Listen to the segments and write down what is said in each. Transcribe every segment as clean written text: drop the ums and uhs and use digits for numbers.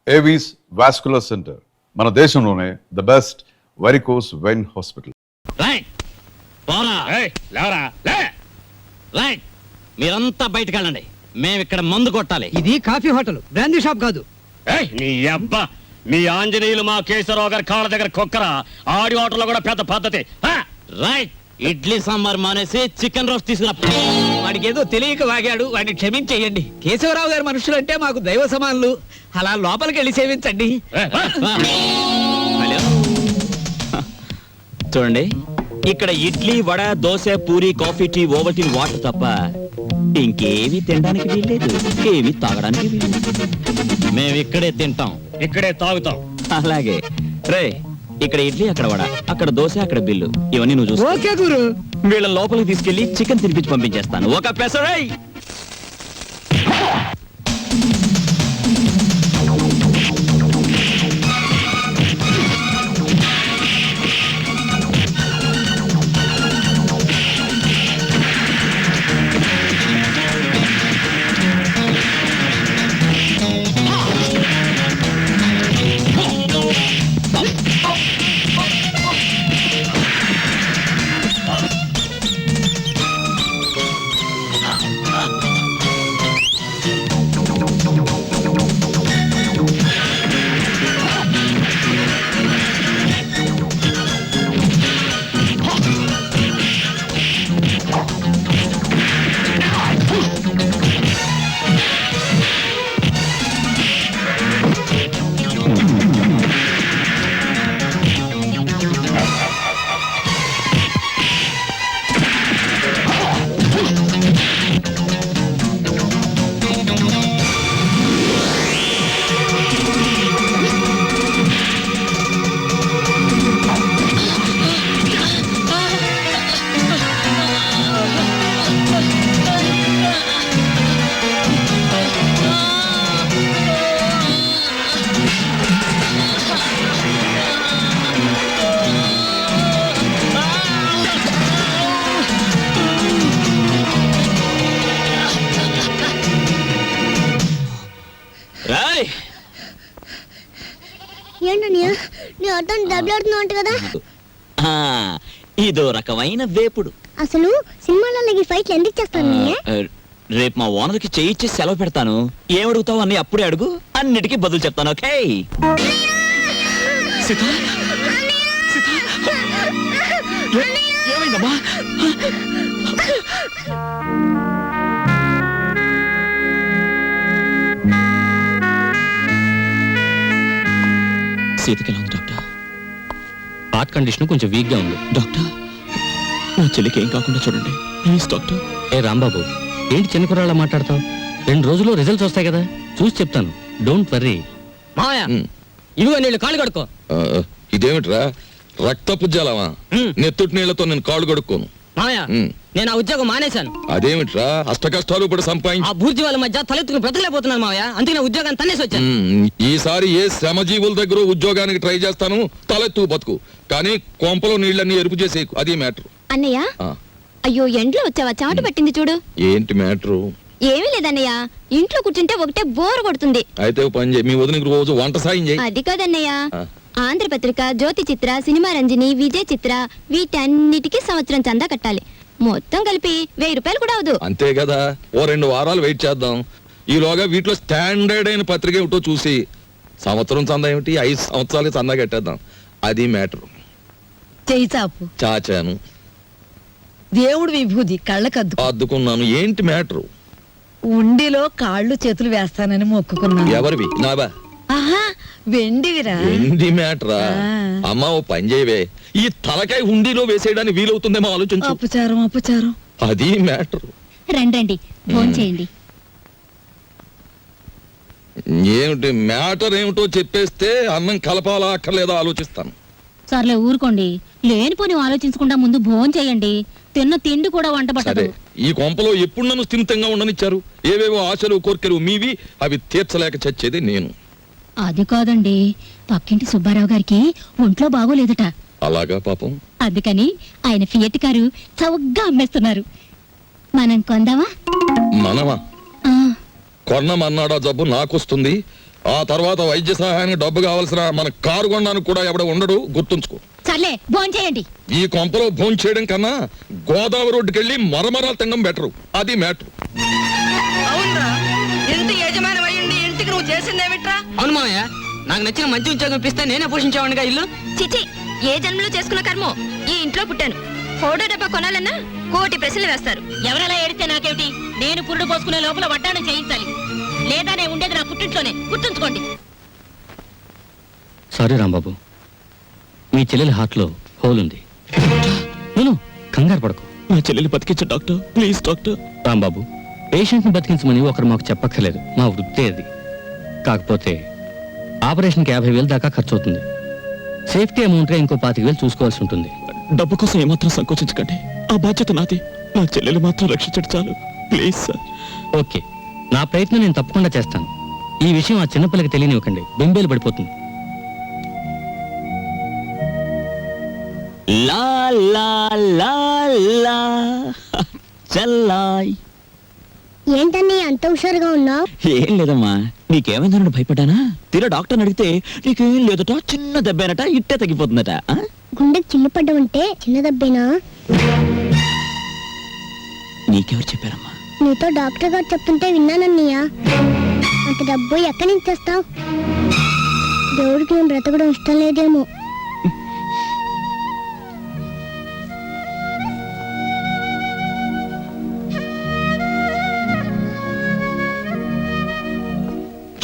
Avis vascular centre మన దేశంలోనే the best varicose vein hospital. మీరంతా బయటకు వెళ్ళండి, మేము ఇక్కడ మందు కొట్టాలి. ఇది కాఫీ హోటల్, బ్రాందీ షాప్ కాదు. నీ అబ్బా, మీ ఆంజనేయులు మా కేశవరావు గారి కాళ్ళ దగ్గర కుక్కరా. ఆడి హోటల్లో కూడా పెద్ద పద్ధతి. రైట్, ఇడ్లీ సాంబార్ మానేసి చికెన్ రోస్ట్ తీసుకురా. వాడికి ఏదో తెలియక వాగాడు, వాడిని క్షమించేయండి. కేశవరావు గారి మనుషులు అంటే మాకు దైవ సమానులు. అలా లోపలికి వెళ్ళి సేవించండి. చూడండి, ఇక్కడ idli, vada, dosa, puri, coffee, tea, Ovaltine, water తప్ప ఇంకేవి తినడానికి వీల్లేదు, ఏవి తాగడానికి వీల్లేదు. మేము ఇక్కడే తింటాం, ఇక్కడే తాగుతాం. అలాగే రే, ఇక్కడ ఇడ్లీ, అక్కడ వడ, అక్కడ దోశ, అక్కడ బిల్లు. ఇవన్నీ నువ్వు చూసుకో. ఓకే గురు. వీళ్ళ లోపలికి తీసుకెళ్లి చికెన్ తినిపించి పంపించేస్తాను. ఒక పెసరై. ఇదో రకమైన వేపుడు. అసలు సినిమాలలో ఫైట్లు ఎందుకు చేస్తాను? రేపు మా ఓనర్కి చేయిచ్చి సెలవు పెడతాను. ఏమడుగుతావు అన్ని అప్పుడే అడుగు, అన్నిటికీ బదులు చెప్తాను. ఓకే? ఏమైందమ్మా? సీతకి ఎలా ఉంది డాక్టర్? హార్ట్ కండిషన్ కొంచెం వీక్ గా ఉంది డాక్టర్. నా చెల్లికి ఏం కాకుండా చూడండి ప్లీజ్ డాక్టర్. ఏ రాంబాబు, ఏంటి చిన్న కుర్రాళ్ళ మాట్లాడతావు? 2 రోజుల్లో రిజల్ట్స్ వస్తాయి కదా, చూసి చెప్తాను. Don't worry. మాయా, ఇదిగో నీళ్ళు, కాళ్ళు కడుక్కో. ఇదేమిట్రా, రక్తపు జలమా? నెత్తుటి నీళ్లతో నేను కాళ్ళు కడుక్కోను. మాయా, నేను ఆ ఉద్యోగం మానేశాను. అదేమిట్రా, అష్ట కష్టాలు కూడా సంపాదించి ఆ బూర్జీ వాళ్ళ మధ్య తలెత్తుకుని బ్రతకలేకపోతున్నాను మావయ్య. అందుకే నా ఉద్యోగాన్ని తన్నేసి వచ్చాను. ఈసారి ఏ శ్రమజీవుల దగ్గర ఉద్యోగానికి ట్రై చేస్తాను, తలెత్తు బతుకు. కానీ కొంపలో నీళ్ళన్నీ ఎరుపు చేసే, అది మ్యాటర్. అన్నయ్య, అయ్యో ఎండ్లో వచ్చావా? చెమట పట్టింది చూడు. ఏంటి మ్యాటరు? ఏమీ లేదన్నయ్య, ఇంట్లో కూర్చుంటే ఒకటే బోర్ కొడుతుంది. అయితే పని చేయి, మీ వదినకి రోజు వంట సాయం చేయి. అది కాదన్నయ్య, ఆంధ్రపత్రిక, జ్యోతి చిత్ర, సినిమా రంజని, విజయ్ చిత్ర, వీటన్నిటికీ సంవత్సరం చందా కట్టాలి. మొత్తం కలిపి 1000 రూపాయలు కూడా అవదు. అంతే కదా, ఓ 2 వారాలు వెయిట్ చేద్దాం. ఈలోగా వీటిలో స్టాండర్డ్ అయిన పత్రిక ఏమిటో చూసి సంవత్సరం చందా ఏమిటి, 5 సంవత్సరాలు చందా కట్టేద్దాం. అది మ్యాటర్. చెయ్యి చాపు. చాచాను. దేవుడు విభూది కళ్ళకద్దు అద్దుకున్నాను. ఏంటి మ్యాటర్? ఉండిలో కాళ్ళు చేతులు వేస్తానని మొక్కుకున్నాను. ఎవరివి? నావా? ఆహా, వెండివిరా. వెండి మ్యాటరా? అమ్మా, ఓ పని చేయవే, ఈ తలకాయ హుండీలో వేసేయడానికి వీలవుతుందేమో ఆలోచించు. అపచారం అపచారం. అది మ్యాటర్. రండి భోంచేయండి. ఏమిటి మ్యాటర్ ఏమిటో చెప్పేస్తే అన్నం కలపాలా అక్కర్లేదా ఆలోచిస్తాను. సర్లే ఊరుకోండి, లేనిపోని ఆలోచించకుండా ముందు భోంచేయండి. తిన్న తిండి కూడా వంట పట్టదు. ఈ కొంపలో ఎప్పుడు నన్ను స్థిమితంగా ఉండనిచ్చారు? ఏవేవో ఆశలు కోర్కెలు మీవి, అవి తీర్చలేక చచ్చేది నేను. అది కాదండి, పక్కింటి సుబ్బారావు గారికి ఒంట్లో బాగోలేదట. అలాగా పాపం. అందుకని ఆయన ఫియట్ కారు చౌకగా అమ్మేస్తున్నారు. మనం కొందామా? మనమా? కొన్నమన్నాడా జబ్బు నాకొస్తుంది. ఆ తర్వాత వైద్య సహాయానికి డబ్బు కావాల్సిన మన కారు కొనడానికి కూడా ఎవడ ఉండడు, గుర్తుంచుకో. సర్లే భోంచేయండి. ఈ కొంపలో భోజనం చేయడం కన్నా గోదావరి రోడ్డుకి వెళ్ళి మరమరాలు తినడం బెటరు. అది మ్యాటర్. అవునరా, ఇంటి యజమాని అయ్యండి ఇంటికి నువ్వు చేసిందేమిట్రా? అవును మామయ్య, నాకు నచ్చిన మంచి ఉద్యోగం ఇప్పిస్తే నేనే పోషించేవాడిగా ఇల్లు. చిచి, ఏ జన్మలో చేసుకున్న కర్మో ఈ ఇంట్లో పుట్టాను. ఫోటో డబ్బా కొనాలన్నా కోటి ప్రశ్నలు వేస్తారు. ఎవరెలా ఏడితే నాకేమిటి? నేను పురుడు పోసుకునే లోపల వడ్డాణం చేయించాలి. లేదా నేను ఉండేది నా పుట్టింట్లోనే, గుర్తుంచుకోండి. సారీ రాంబాబు, మీ చెల్లెలి హార్ట్లో హోల్ ఉంది. నేను కంగారు పడకు. నా చెల్లెలు బతికించు డాక్టర్, ప్లీజ్ డాక్టర్. రాంబాబు, పేషెంట్ని బతికించమని ఒకరు మాకు చెప్పక్కర్లేదు, మా వృత్తే అది. కాకపోతే ఆపరేషన్కి 50,000 దాకా ఖర్చు అవుతుంది. సేఫ్టీ అమౌంట్గా ఇంకో 25,000 చూసుకోవాల్సి ఉంటుంది. డబ్బు కోసం ఏమాత్రం సంకోచించకండి. ఆ బాధ్యత నాది. నా చెల్లెలు మాత్రం రక్షించడు చాలు, ప్లీజ్ సార్. ఓకే, నా ప్రయత్నం నేను తప్పకుండా చేస్తాను. ఈ విషయం ఆ చిన్నపిల్లకి తెలియనివ్వకండి, బెంబేలు పడిపోతుంది. లా లా లా లా చల్లాయ్. ఏంటని అంత హుషారుగా ఉన్నావు? ఏం లేదమ్మా, నీకేమైందని భయపడ్డానా? తీరా డాక్టర్ని అడిగితే నీకేం లేదట, చిన్న దెబ్బేనట, ఇట్టే తగ్గిపోతుందట. ఆ? గుండెకి చిల్లు పడ్డమంటే చిన్న దెబ్బేనా? నీకెవరు చెప్పారమ్మా? నీతో డాక్టర్ గారు చెప్తుంటే విన్నానన్నయ్య. అంత డబ్బు ఎక్కడి నుంచి తెస్తావు? దేవుడికి నేను బ్రతకడం ఇష్టం లేదేమో.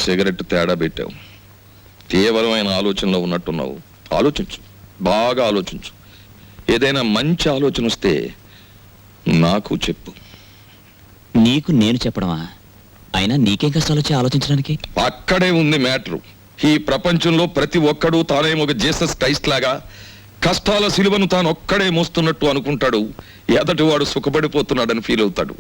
సిగరెట్ తేడా పెట్టావు. తీవ్రమైన ఆలోచనలో ఉన్నట్టున్నావు. ఆలోచించు, బాగా ఆలోచించు. ఏదైనా మంచి ఆలోచన వస్తే నాకు చెప్పు. నీకు నేను చెప్పడమా? అయినా నీకేం కష్టాలు వచ్చి ఆలోచించడానికి? అక్కడే ఉంది మ్యాటరు. ఈ ప్రపంచంలో ప్రతి ఒక్కడూ తానేమో ఒక జీసస్ క్రైస్ట్ లాగా కష్టాల సిలువను తాను ఒక్కడే మోస్తున్నట్టు అనుకుంటాడు. ఎదటివాడు సుఖపడిపోతున్నాడని ఫీల్ అవుతాడు.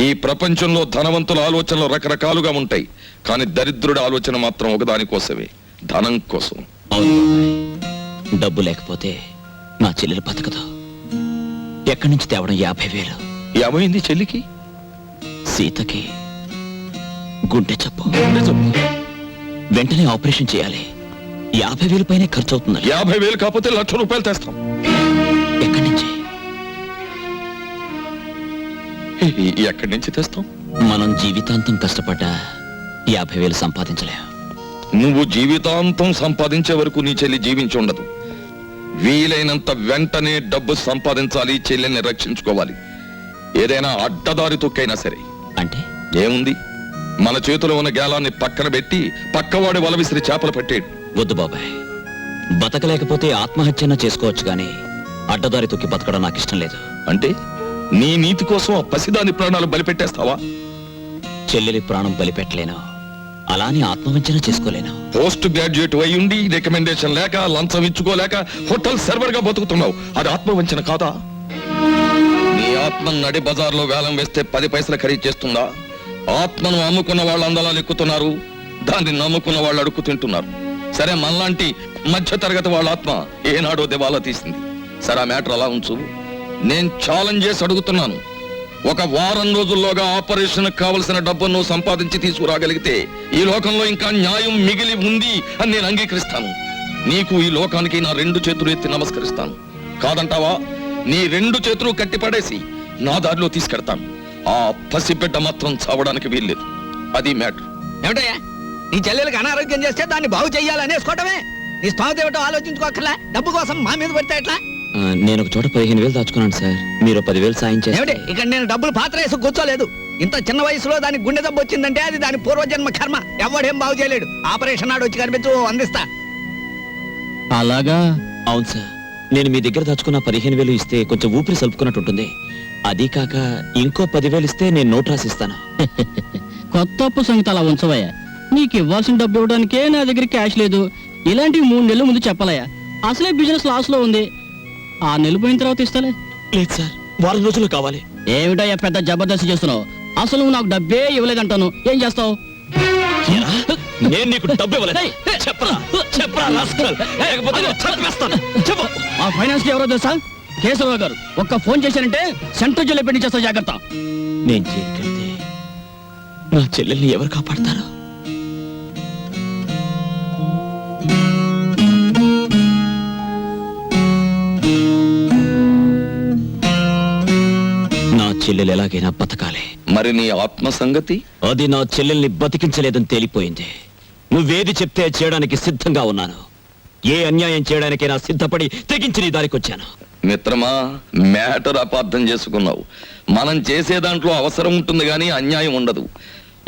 ఈ ప్రపంచంలో ధనవంతుల ఆలోచనలు రకరకాలుగా ఉంటాయి, కానీ దరిద్రుడి ఆలోచన మాత్రం ఒకదానికోసమే, ధనం కోసం. అవును బాబాయ్, డబ్బు లేకపోతే నా చెల్లెలు బతకదు. ఎక్కడి నుంచి తేవడం? 50,000. ఏమైంది చెల్లికి? సీతకి గుండె జబ్బు. వెంటనే ఆపరేషన్ చేయాలి. 50,000 పైనే ఖర్చు అవుతుంది. 50,000 కాకపోతే ₹1,00,000 తెస్తాం. ఎక్కడి నుంచి? ఎక్కడి నుంచి తెస్తాం? మనం జీవితాంతం కష్టపడ్డా 50,000 సంపాదించలేం. నువ్వు జీవితాంతం సంపాదించే వరకు నీ చెల్లి జీవించి ఉండదు. వీలైనంత వెంటనే డబ్బు సంపాదించాలి, చెల్లెల్ని రక్షించుకోవాలి. ఏదైనా అడ్డదారి తొక్కైనా సరే. అంటే ఏముంది, మన చేతిలో ఉన్న గేలాన్ని పక్కన పెట్టి పక్కవాడి వల విసిరి చేపలు పట్టేడు. వద్దు బాబాయ్, బతకలేకపోతే ఆత్మహత్యన చేసుకోవచ్చు, గాని అడ్డదారి తొక్కి బతకడం నాకు ఇష్టం లేదు. అంటే నీ నీతి కోసం ఆ పసిదాని ప్రాణాలు బలిపెట్టేస్తావా? చెల్లెలి ప్రాణం బలిపెట్టలేను, అలానే ఆత్మవంచన చేసుకోలేను. పోస్ట్ గ్రాడ్యుయేట్ అయి ఉండి రికమెండేషన్ లేక లంచం ఇచ్చుకోలేక హోటల్ సర్వర్ గా బతుకుతున్నావు. అది ఆత్మవంచన కాదా? నీ ఆత్మ నడి బజార్లో వేలం వేస్తే 10 పైసలు ఖరీదు చేస్తుందా? ఆత్మను అమ్ముకున్న వాళ్ళు అందలాలు ఎక్కుతున్నారు, దాన్ని నమ్ముకున్న వాళ్ళు అడుక్కు తింటున్నారు. సరే, మనలాంటి మధ్య తరగతి వాళ్ళ ఆత్మ ఏనాడో దివాలా తీసింది. సరే, ఆ మ్యాటర్ అలా ఉంచు. నేను ఛాలెంజ్ చేసి అడుగుతున్నాను. ఒక వారం రోజుల్లోగా ఆపరేషన్ కావలసిన డబ్బును సంపాదించి తీసుకురాగలిగితే ఈ లోకంలో ఇంకా న్యాయం మిగిలి ఉంది అని నేను అంగీకరిస్తాను. నీకు, ఈ లోకానికి నా 2 చేతులు ఎత్తి నమస్కరిస్తాను. కాదంటావా? నీ 2 చేతులు కట్టిపడేసి నా దారిలో తీసుకెడతాను. ఆ పసిబిడ్డ మాత్రం చావడానికి వీల్లేదు. అది మ్యాటర్. ఏమిటయ్యా, నీ చెల్లెలకు అనారోగ్యం చేస్తే దాన్ని బాగు చెయ్యాలనేసుకోవటమే. నీ స్థానం ఏమిటో ఆలోచించుకోకర్లా. డబ్బు కోసం మా మీద పడితే ఎట్లా? నేను ఒక చోట 15,000 దాచుకున్నాను సార్. మీరు 10,000 సాయం ఏమిటి, చేయండి. ఇక్కడ నేను డబ్బులు పాత్ర వేసి కూర్చోలేదు. ఇంత చిన్న వయసులో దానికి గుండె దెబ్బ వచ్చిందంటే అది దాని పూర్వజన్మ కర్మ. ఎవడేం బాగు చేయలేడు. ఆపరేషన్ నాడు వచ్చి కనిపించు, అందిస్తా. అలాగా? అవును సార్, నేను మీ దగ్గర దాచుకున్న 15,000 ఇస్తే కొంచెం ఊపిరి సలుపుకున్నట్టు ఉంటుంది. అది కాక ఇంకో 10,000 ఇస్తే నేను నోట్ రాసిస్తాను. కొత్త అప్పు సంగతి అలా ఉంచవయ్యా. నీకు ఇవ్వాల్సిన డబ్బు ఇవ్వడానికే నా దగ్గర క్యాష్ లేదు. ఇలాంటివి 3 నెలల ముందు చెప్పాలయ్యా. అసలే బిజినెస్ లాస్ లో ఉంది. 6 నెలలు పోయిన తర్వాత ఇస్తాలే. లేదు సార్, వారం రోజుల్లో కావాలి. ఏమిటయ్యా పెద్ద జబర్దస్త్ చేస్తున్నావు? అసలు నువ్వు నాకు డబ్బే ఇవ్వలేదంటాను, ఏం చేస్తావు? నేను నీకు డబ్బు ఇవ్వలేదు. చెప్పరా చెప్పరా రాస్కల్. లేకపోతే నేను చంపేస్తాను. చెప్పు. ఆ ఫైనాన్స్ ఎవరో తెలుసా? కేశవరావు గారు. ఒక్క ఫోన్ చేశారంటే సెంట్రల్ జైలు పెట్టి చేస్తా, జాగ్రత్త. నేను జైలుకెళ్తే నా చెల్లెల్ని ఎవరు కాపాడతారు? చెల్లెలు ఎలాగైనా బతకాలి. మరి నీ ఆత్మ సంగతి? అది నా చెల్లెల్ని బతికించలేదని తేలిపోయింది. నువ్వేది చెప్తే చేయడానికి సిద్ధంగా ఉన్నాను. ఏ అన్యాయం చేయడానికైనా సిద్ధపడి తెగించి నీ దారికొచ్చాను. మిత్రమా, మ్యాటర్ అపార్థం చేసుకున్నావు. మనం చేసే దాంట్లో అవసరం ఉంటుంది గాని అన్యాయం ఉండదు.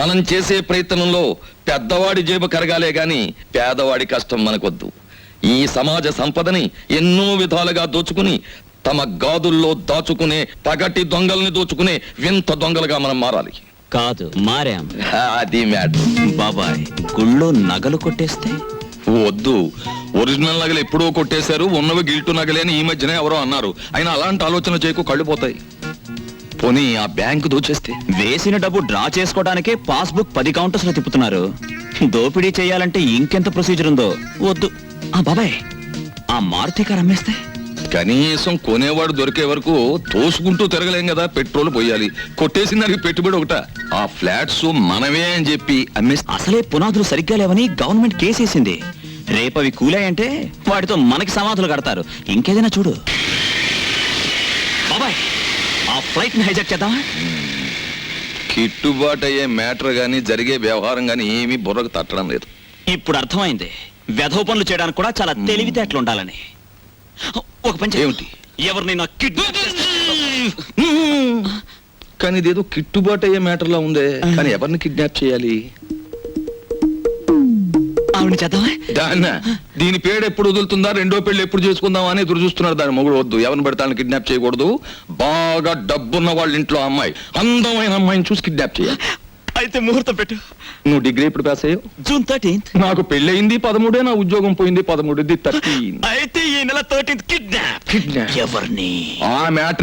మనం చేసే ప్రయత్నంలో పెద్దవాడి జేబు కరగాలే గాని పేదవాడి కష్టం మనకొద్దు. ఈ సమాజ సంపదని ఎన్నో విధాలుగా దోచుకుని తమ గాదుల్లో దాచుకునే పగటి దొంగల్ని దోచుకునే వింత దొంగలుగా మనం మారాలి. కాదు, మారాం. అది మ్యాటర్. బాబాయ్, గుళ్ళో నగలు కొట్టేస్తే వద్దు. ఒరిజినల్ నగలు ఎప్పుడో కొట్టేశారు, ఉన్నవి గిల్టు నగలే అని ఈ మధ్యనే ఎవరో అన్నారు. అయినా అలాంటి ఆలోచన చేయకు, కళ్ళు పోతాయి. పోనీ ఆ బ్యాంకు దోచేస్తే? వేసిన డబ్బు డ్రా చేసుకోవడానికే పాస్బుక్ 10 కౌంటర్స్ లో తిప్పుతున్నారు. దోపిడీ చేయాలంటే ఇంకెంత ప్రొసీజర్ ఉందో. వద్దు. బాబాయ్, ఆ మారుతి కారు అమ్మేస్తే? కనీసం కొనేవాడు దొరికే వరకు తోసుకుంటూ తిరగలేం కదా, పెట్రోల్ పోయాలి. కొట్టేసిన దానికి పెట్టుబడి ఒకట. ఆ ఫ్లాట్స్ మనమే అని చెప్పి అమ్మేస్తే? అసలే పునాదులు సరిగ్గా లేవని గవర్నమెంట్ కేసేసింది. రేపవి కూలాయంటే వాటితో మనకి సమాధులు కడతారు. ఇంకేదైనా చూడు. బాబాయ్, ఆ ఫ్లైట్ ని హైజాక్ చేద్దామా? కిట్టుబాటు అయ్యే మ్యాటర్ గాని జరిగే వ్యవహారం గాని ఏమీ బుర్రకు తట్టడం లేదు. ఇప్పుడు అర్థమైంది వెధవ పనులు చేయడానికి కూడా చాలా తెలివితేటలు ఉండాలని. ఒక పని చేయి. ఏమిటి? ఎవరినైనా కిడ్నాప్ కానీ ఇదేదో కిట్టుబాటు అయ్యే మ్యాటర్ లా ఉందే. కానీ ఎవరిని కిడ్నాప్ చేయాలి? ఆవిడ చేద్దామా? దీని పేరు ఎప్పుడు వదులుతుందా, రెండో పెళ్లి ఎప్పుడు చేసుకుందామా అని ఎదురు చూస్తున్నారు. దాని మొగుడు వద్దు, ఎవరిని పెడతాను కిడ్నాప్ చేయకూడదు. బాగా డబ్బున్న వాళ్ళ ఇంట్లో అమ్మాయి, అందమైన అమ్మాయిని చూసి కిడ్నాప్ చేయాలి. అయితే ముహూర్తం పెట్టు. నువ్వు డిగ్రీ ఎప్పుడు పాస్ అయ్యావు? June 13th. నాకు పెళ్ళయింది 13, నా ఉద్యోగం పోయింది 13. 13. అయితే ఈ నెల 13th కిడ్నాప్. కిడ్నాప్ ఎవరిని? ఆ మ్యాటర్